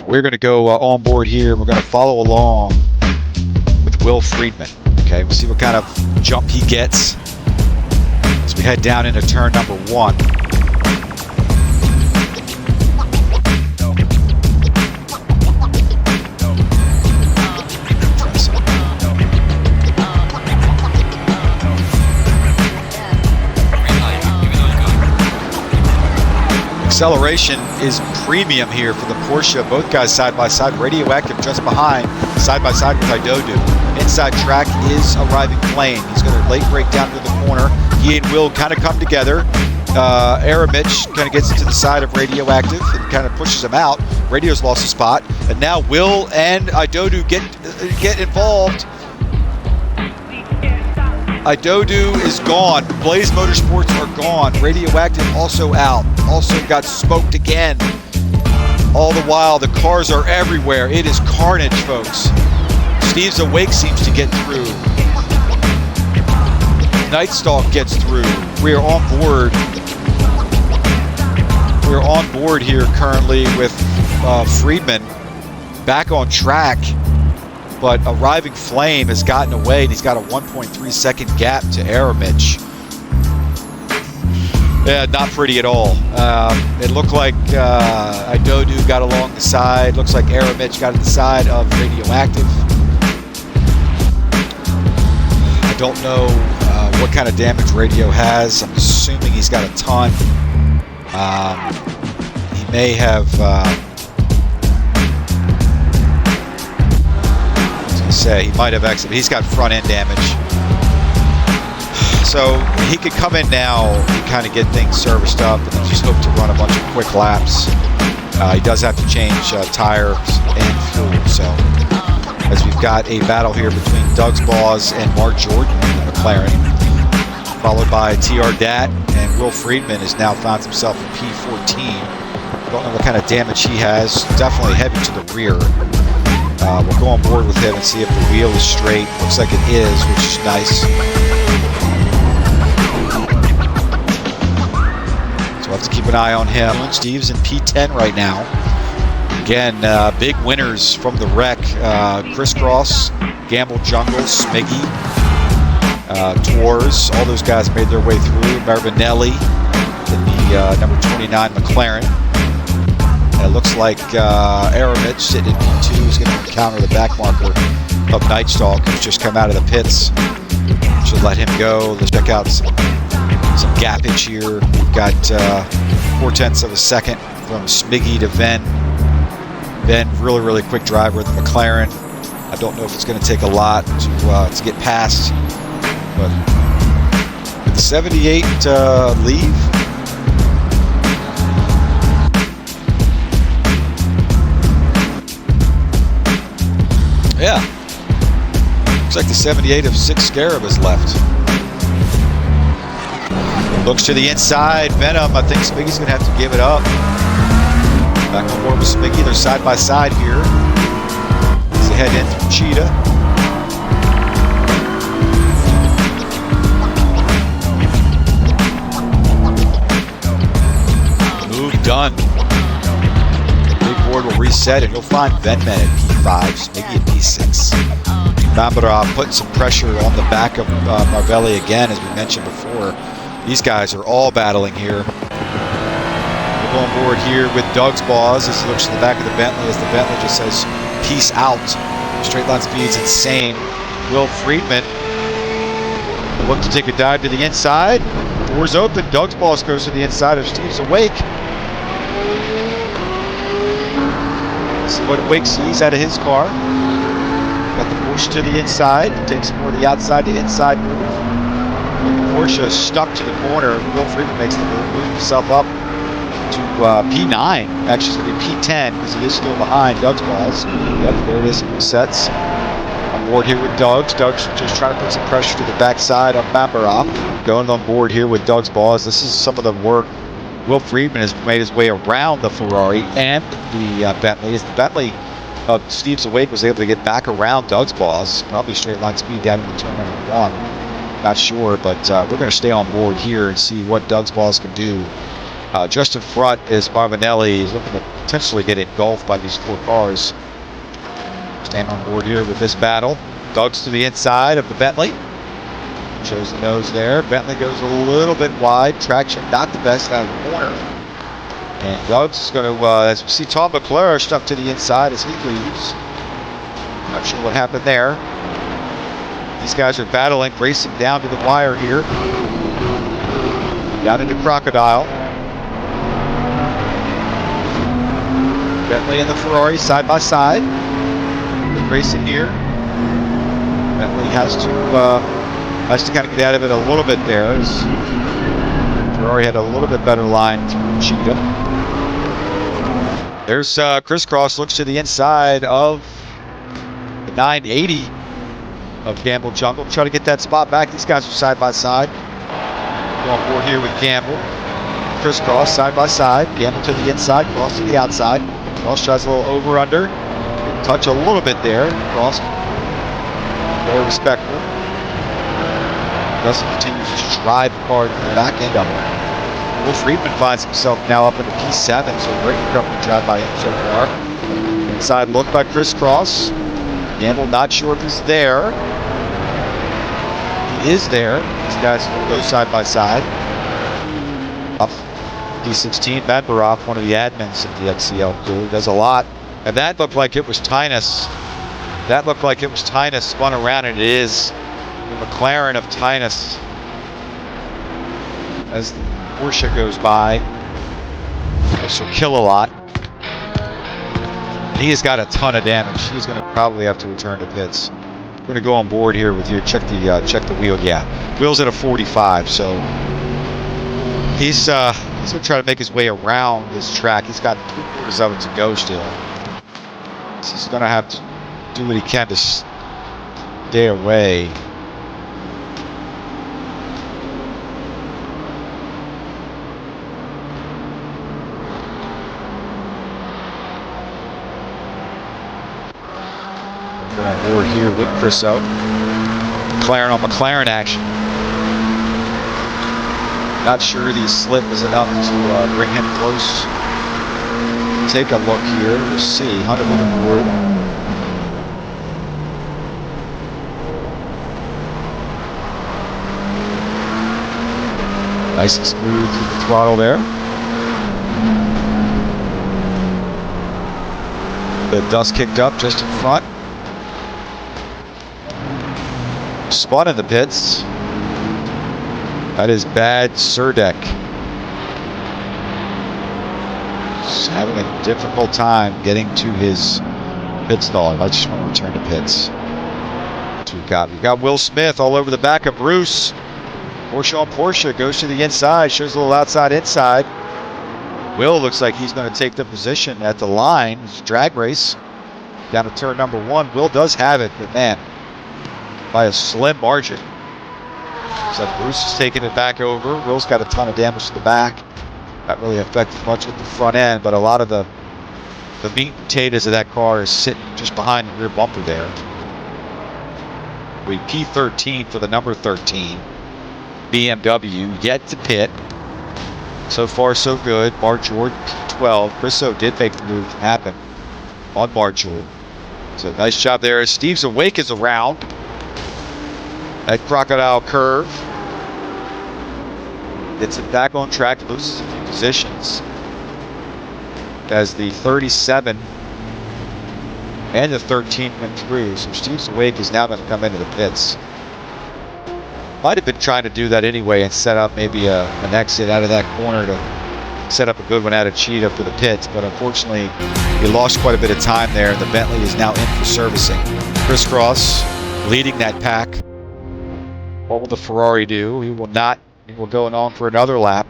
We're going to go on board here. We're going to follow along with Will Friedman. Okay, we'll see what kind of jump he gets as we head down into turn number 1. Acceleration is premium here for the Porsche. Both guys side by side. Radioactive just behind, side by side with Idodu. Inside track is Arriving Flame. He's going to late break down to the corner. He and Will kind of come together. Aramich kind of gets into the side of Radioactive and kind of pushes him out. Radio's lost a spot, and now Will and Idodu get involved. Idodu is gone. Blaze Motorsports are gone. Radioactive also out. Also got smoked again. All the while, the cars are everywhere. It is carnage, folks. Steve's Awake seems to get through. Nightstalk gets through. We are on board. We're on board here currently with Friedman back on track. But Arriving Flame has gotten away, and he's got a 1.3 second gap to Aramich. Yeah, not pretty at all. It looked like Idodu got along the side. Looks like Aramich got at the side of Radioactive. I don't know what kind of damage Radio has. I'm assuming he's got a ton. He may have... he might have exited. He's got front end damage, so he could come in now and kind of get things serviced up and then just hope to run a bunch of quick laps. He does have to change tires and fuel. So as we've got a battle here between Doug's Boss and Mark Jordan in the McLaren, followed by TR Dat, and Will Friedman has now found himself in P14. Don't know what kind of damage he has. Definitely heavy to the rear. We'll go on board with him and see if the wheel is straight. Looks like it is, which is nice. So we'll have to keep an eye on him. Steve's in P10 right now. Again, big winners from the wreck. Crisscross, Gamble Jungle, Smiggy, Tours. All those guys made their way through. Marvinelli in the number 29 McLaren. And it looks like Aramich sitting in P2 is going to encounter the back marker of Nightstalk, who's just come out of the pits. Should let him go. Let's check out some gappage here. We've got 0.4 of a second from Smiggy to Ven. Ven, really quick driver in the McLaren. I don't know if it's going to take a lot to get past, but with the 78 leave. Yeah, looks like the 78 of 6 Scarab is left. Looks to the inside, Venom. I think Smiggy's gonna have to give it up. Back on board with Smiggy. They're side by side here as they head in through Cheetah. Move done. Big board will reset, and you'll find Venman at P5, Smiggy at P6. Bambara putting some pressure on the back of Marvelli again, as we mentioned before. These guys are all battling here. We'll go on board here with Doug's Boss. This looks to the back of the Bentley as the Bentley just says, peace out. Straight line speed's insane. Will Friedman will look to take a dive to the inside. Doors open. Doug's Boss goes to the inside of Steve's Awake. See what Awake sees out of his car. Got the Porsche to the inside. Takes more of the outside to inside move. Porsche is stuck to the corner. Will Friedman makes the move, moves himself up to P9. Actually, it's going to be P10 because he is still behind Doug's Boss. Yep, there it is. It resets. On board here with Doug's. Doug's just trying to put some pressure to the backside of Bambara. Going on board here with Doug's Boss. This is some of the work Will Friedman has made his way around the Ferrari and the Bentley. As the Bentley of Steve's Awake was able to get back around Doug's Boss. Probably straight line speed down into turn number 1. Not sure, but we're going to stay on board here and see what Doug's Boss can do Just in front is Marvinelli. He's looking to potentially get engulfed by these 4 cars. Stand on board here with this battle. Doug's to the inside of the Bentley. Shows the nose there. Bentley goes a little bit wide. Traction not the best out of the corner. And Doug's is going to, as we see Tom McClure stuck to the inside as he leaves. Not sure what happened there. These guys are battling, racing down to the wire here. Down into Crocodile. Bentley and the Ferrari side by side. Good racing here. Bentley has to kind of get out of it a little bit there. Ferrari had a little bit better line through Cheetah. There's Crisscross, looks to the inside of the 980 of Gamble Jungle. Try to get that spot back. These guys are side by side. Go on board here with Gamble. Crisscross side by side. Gamble to the inside, Cross to the outside. Cross tries a little over under. Touch a little bit there. Cross very respectful. Russell continues to drive the car to the back end of it. Will Friedman finds himself now up into P7, so great recovery drive by him so far. Inside look by Crisscross. Gamble not sure if he's there. He is there. These guys go side by side. Up P16, Matt Baroff, one of the admins of the XCL crew, does a lot. And that looked like it was Tynus. That looked like it was Tynus spun around, and it is the McLaren of Tynus. As the Porsche goes by, this will kill a lot. He has got a ton of damage. He's going to probably have to return to pits. We're going to go on board here with you. Check the wheel. Yeah, wheel's at a 45, so he's going to try to make his way around this track. He's got 3/4 of it to go still. So he's going to have to do what he can to stay away. We're on board here with Chriso. McLaren on McLaren action. Not sure the slip is enough to bring him close. Take a look here. We'll see. 100 on board. Nice and smooth through the throttle there. The dust kicked up just in front. Spun in the pits. That is bad Surdek. He's having a difficult time getting to his pit stall. I just want to return to pits. That's what we got. We got Will Smith all over the back of Bruce. Porsche on Porsche goes to the inside, shows a little outside inside. Will looks like he's going to take the position at the line. It's a drag race down to turn number 1. Will does have it, but man, by a slim margin. So Bruce is taking it back over. Will's got a ton of damage to the back. Not really affected much with the front end, but a lot of the meat and potatoes of that car is sitting just behind the rear bumper there. We P13 for the number 13. BMW yet to pit. So far so good. Mark Jordan P12. Chriso did make the move happen on Mark Jordan. So nice job there. Steve's Awake is around at Crocodile Curve. Gets it back on track, loses a few positions as the 37 and the 13 went through. So Steve's Awake is now going to come into the pits. Might have been trying to do that anyway and set up maybe an exit out of that corner to set up a good one out of Cheetah for the pits, but unfortunately he lost quite a bit of time there, and the Bentley is now in for servicing. Crisscross leading that pack. What will the Ferrari do? He will not. He will go on for another lap.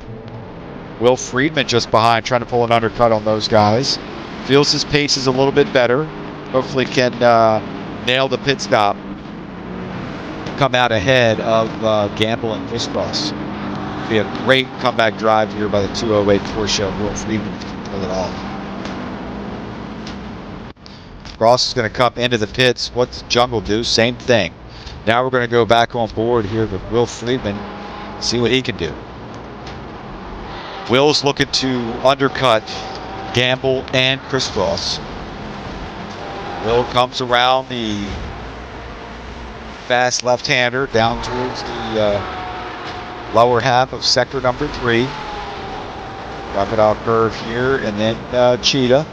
Will Friedman just behind, trying to pull an undercut on those guys. Feels his pace is a little bit better. Hopefully can nail the pit stop. Come out ahead of Gamble and Crisscross. Be a great comeback drive here by the 208 Porsche. Will Friedman can pull it off. Cross is going to come into the pits. What's Jungle do? Same thing. Now we're going to go back on board here with Will Friedman. See what he can do. Will's looking to undercut Gamble and Crisscross. Will comes around the fast left-hander down towards the lower half of sector number 3. Crocodile curve here, and then Cheetah.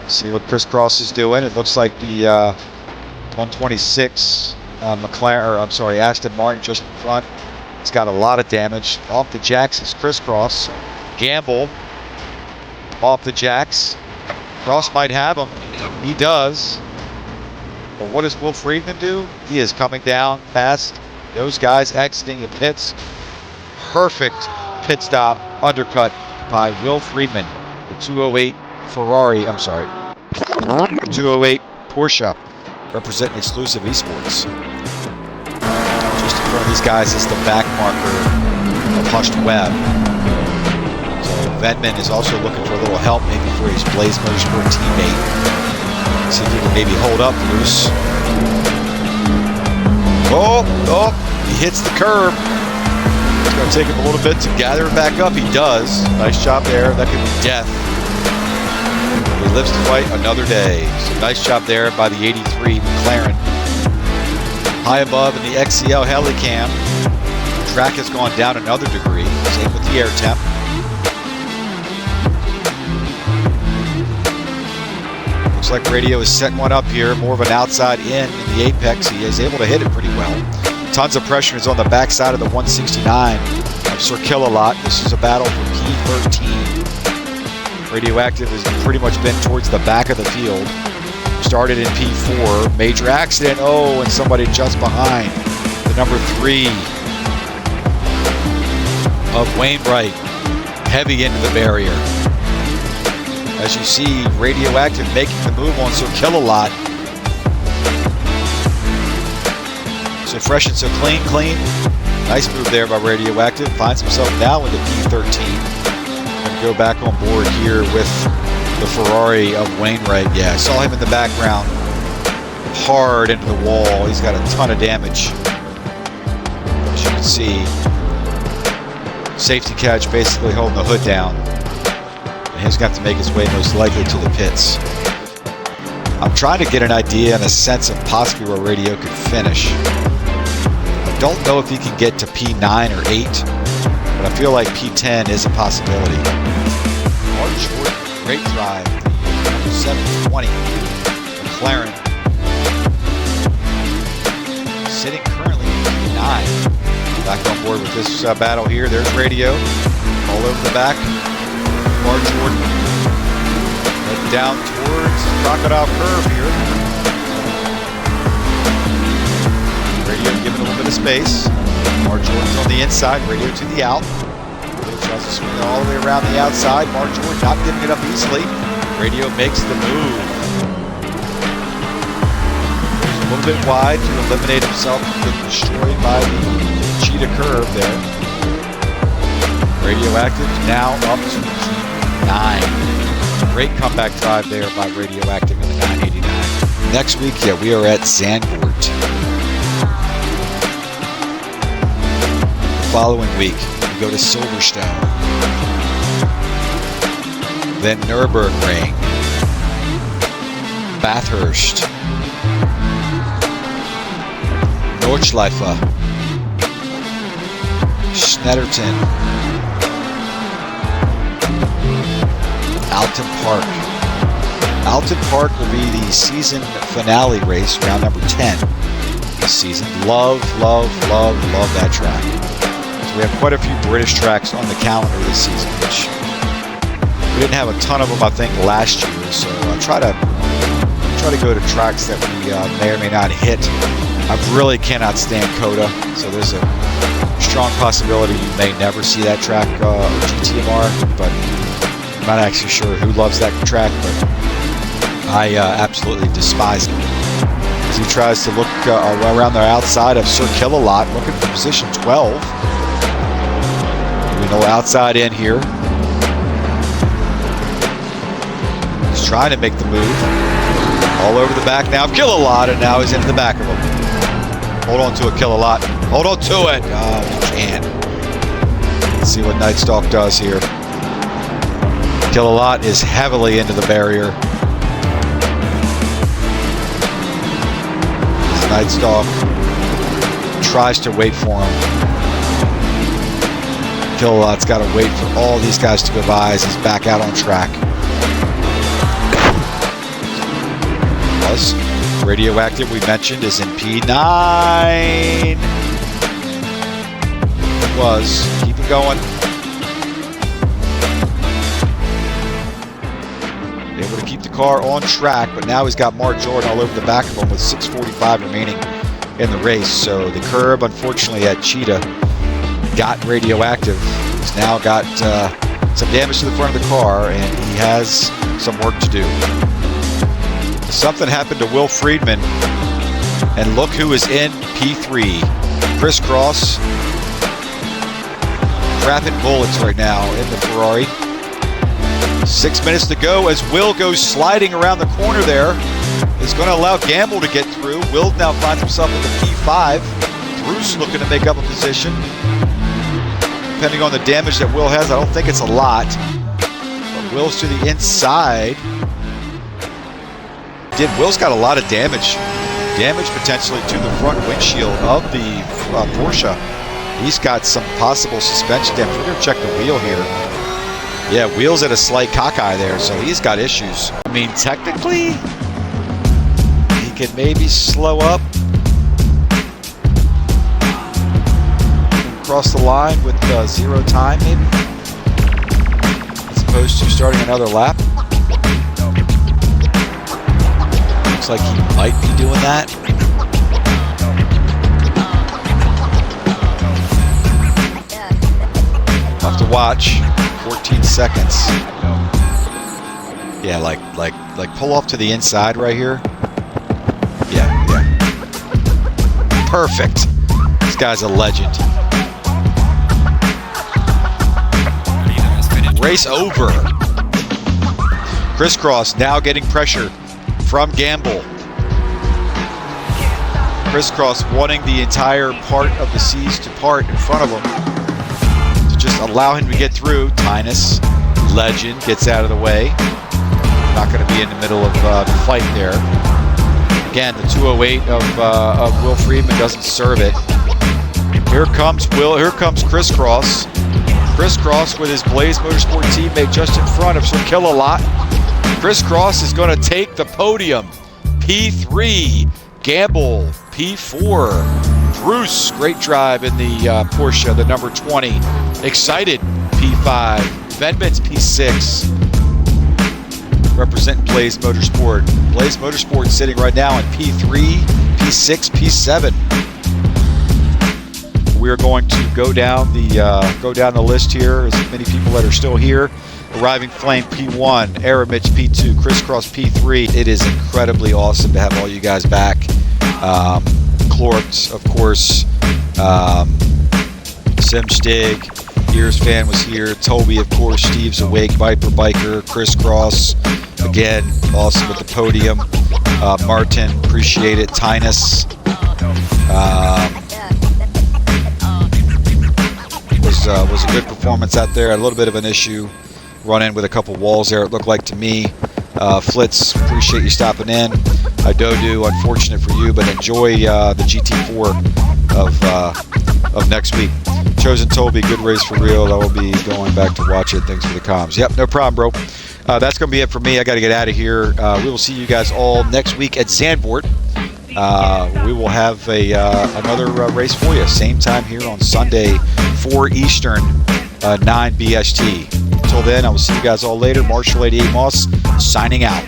See what Crisscross is doing. It looks like the 126 Aston Martin just in front. It's got a lot of damage. Off the jacks is Crisscross. Gamble off the jacks. Cross might have him. He does. But what does Will Friedman do? He is coming down past those guys exiting the pits. Perfect pit stop undercut by Will Friedman. The 208 208 Porsche representing Exclusive Esports. Just in front of these guys is the back marker of Hushed Web. Vedman is also looking for a little help maybe for his Blaze Motorsport teammate. See if he can maybe hold up loose. Oh, he hits the curb. It's going to take him a little bit to gather it back up. He does. Nice job there. That could be death. He lives to fight another day. So nice job there by the 83 McLaren. High above in the XCL Helicam. The track has gone down another degree. Same with the air temp. Looks like Radio is setting one up here, more of an outside in the apex. He is able to hit it pretty well. Tons of pressure is on the backside of the 169 of Sir Kill-A-Lot. This is a battle for P13. Radioactive has pretty much been towards the back of the field. Started in P4. Major accident. Oh, and somebody just behind the number 3 of Wainwright. Heavy into the barrier. As you see, Radioactive making the move on Sir Kill-A-Lot. So fresh and so clean. Nice move there by Radioactive. Finds himself now in the P13. And go back on board here with the Ferrari of Wainwright. Yeah, I saw him in the background. Hard into the wall. He's got a ton of damage. As you can see, safety catch basically holding the hood down. He's got to make his way most likely to the pits. I'm trying to get an idea and a sense of possibly where Radio could finish. I don't know if he can get to P9 or 8, but I feel like P10 is a possibility. Mark Jordan, great drive. 720 McLaren. Sitting currently at P9. Back on board with this battle here. There's Radio all over the back. Mark Jordan heading down towards Crocodile Curve here. Radio giving a little bit of space. Mark Jordan's on the inside, Radio to the out. Radio tries to swing all the way around the outside. Mark Jordan not giving it up easily. Radio makes the move. Goes a little bit wide to eliminate himself from getting destroyed by the Cheetah Curve there. Radioactive now up to P9. Great comeback drive there by Radioactive in the 989. Next week, we are at Zandvoort. The following week, we go to Silverstone. Then Nürburgring. Bathurst. Nordschleife. Schnetterton. Alton Park. Alton Park will be the season finale race, round number 10 this season. Love that track. So we have quite a few British tracks on the calendar this season, which we didn't have a ton of them, I think, last year. So I try to go to tracks that we may or may not hit. I really cannot stand Coda, so there's a strong possibility you may never see that track GTMR, but I'm not actually sure who loves that track, but I absolutely despise it. As he tries to look around the outside of Sir Kill-A-Lot, looking for position 12. We know outside in here. He's trying to make the move. All over the back now of Kill-A-Lot, and now he's into the back of him. Hold on to it, Kill-A-Lot. Hold on to it. Oh, you can't. Let's see what Nightstalk does here. Kyalami is heavily into the barrier. Night Stalk tries to wait for him. Kyalami's got to wait for all these guys to go by as he's back out on track. Was Radioactive, we mentioned, is in P9. Was. Keep it going. Able to keep the car on track, but now he's got Mark Jordan all over the back of him with 6:45 remaining in the race. So the curb, unfortunately, at Cheetah got Radioactive. He's now got some damage to the front of the car, and he has some work to do. Something happened to Will Friedman, and look who is in P3. Crisscross. Rapid bullets right now in the Ferrari. 6 minutes to go as Will goes sliding around the corner there. It's going to allow Gamble to get through. Will now finds himself in the P5. Bruce looking to make up a position. Depending on the damage that Will has, I don't think it's a lot. But Will's to the inside. Will's got a lot of damage. Damage potentially to the front windshield of the Porsche. He's got some possible suspension damage. We're going to check the wheel here. Yeah, wheel's at a slight cockeye there, so he's got issues. I mean, technically, he can maybe slow up. Cross the line with 0 time, maybe? As opposed to starting another lap. Looks like he might be doing that. Have to watch. 14 seconds. Yeah, like pull off to the inside right here. Yeah. Perfect. This guy's a legend. Race over. Crisscross now getting pressure from Gamble. Crisscross wanting the entire part of the C's to part in front of him. Just allow him to get through. Tynus, legend, gets out of the way. Not going to be in the middle of the fight there. Again, the 208 of Will Friedman doesn't serve it. Here comes Will. Here comes Crisscross. Crisscross with his Blaze Motorsport teammate just in front of Sir Kill-A-Lot. Crisscross is going to take the podium. P3. Gamble. P4. Bruce, great drive in the Porsche, the number 20. Excited, P5. Venman's P6. Representing Blaze Motorsport. Blaze Motorsport sitting right now in P3, P6, P7. We are going to go down the list here. As many people that are still here. Arriving Flame P1, Aramich P2, Crisscross P3. It is incredibly awesome to have all you guys back. Clorps, of course, Simstig, Ears Fan was here, Toby, of course, Steve's awake, Viper Biker, Crisscross, again, awesome at the podium, Martin, appreciate it, Tynus, was a good performance out there, a little bit of an issue, run in with a couple walls there, it looked like to me. Flitz, appreciate you stopping in. Dodu, unfortunate for you, but enjoy the GT4 of next week. Chosen Toby, good race for real. I will be going back to watch it. Thanks for the comms. Yep, no problem, bro. That's going to be it for me. I got to get out of here. We will see you guys all next week at Zandvoort. We will have another race for you. Same time here on Sunday, 4 Eastern, 9 BST. Until then, I will see you guys all later. Marshall 88 Moss signing out.